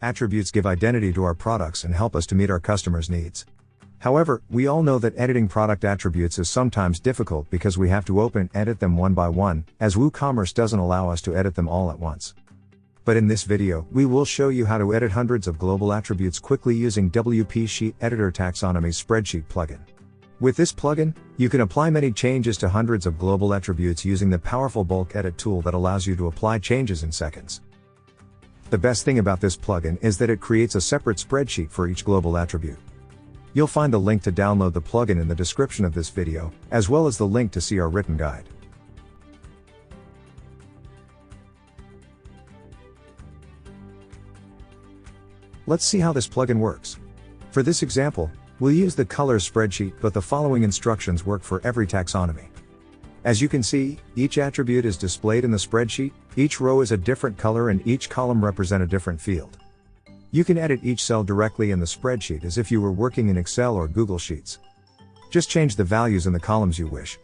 Attributes give identity to our products and help us to meet our customers' needs. However, we all know that editing product attributes is sometimes difficult because we have to open and edit them one by one, as WooCommerce doesn't allow us to edit them all at once. But in this video, we will show you how to edit hundreds of global attributes quickly using WP Sheet Editor Taxonomy Spreadsheet plugin. With this plugin, you can apply many changes to hundreds of global attributes using the powerful bulk edit tool that allows you to apply changes in seconds. The best thing about this plugin is that it creates a separate spreadsheet for each global attribute. You'll find the link to download the plugin in the description of this video, as well as the link to see our written guide. Let's see how this plugin works. For this example, we'll use the colors spreadsheet, but the following instructions work for every taxonomy. As you can see, each attribute is displayed in the spreadsheet, each row is a different color and each column represents a different field. You can edit each cell directly in the spreadsheet as if you were working in Excel or Google Sheets. Just change the values in the columns you wish.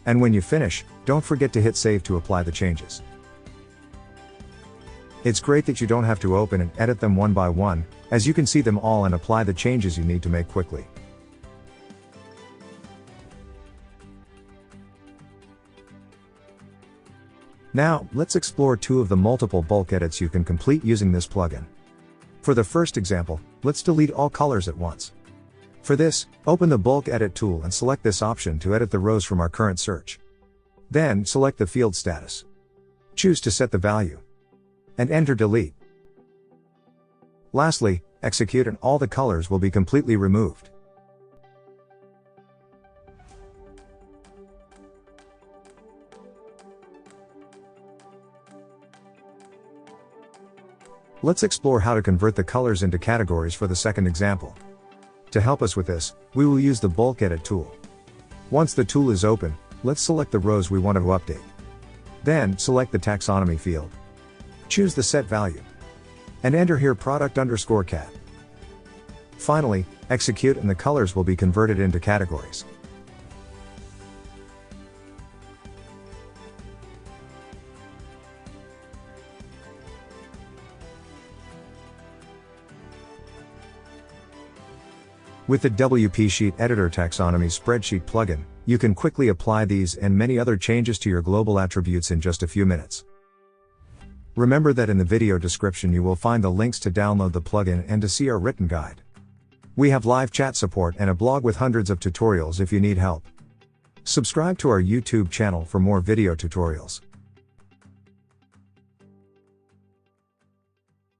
And when you finish, don't forget to hit save to apply the changes. It's great that you don't have to open and edit them one by one, as you can see them all and apply the changes you need to make quickly. Now, let's explore two of the multiple bulk edits you can complete using this plugin. For the first example, let's delete all colors at once. For this, open the bulk edit tool and select this option to edit the rows from our current search. Then, select the field status. Choose to set the value. And enter delete. Lastly, execute and all the colors will be completely removed. Let's explore how to convert the colors into categories for the second example. To help us with this, we will use the bulk edit tool. Once the tool is open, let's select the rows we want to update. Then, select the taxonomy field. Choose the set value. And enter here product_cat. Finally, execute and the colors will be converted into categories. With the WP Sheet Editor Taxonomy Spreadsheet plugin, you can quickly apply these and many other changes to your global attributes in just a few minutes. Remember that in the video description you will find the links to download the plugin and to see our written guide. We have live chat support and a blog with hundreds of tutorials if you need help. Subscribe to our YouTube channel for more video tutorials.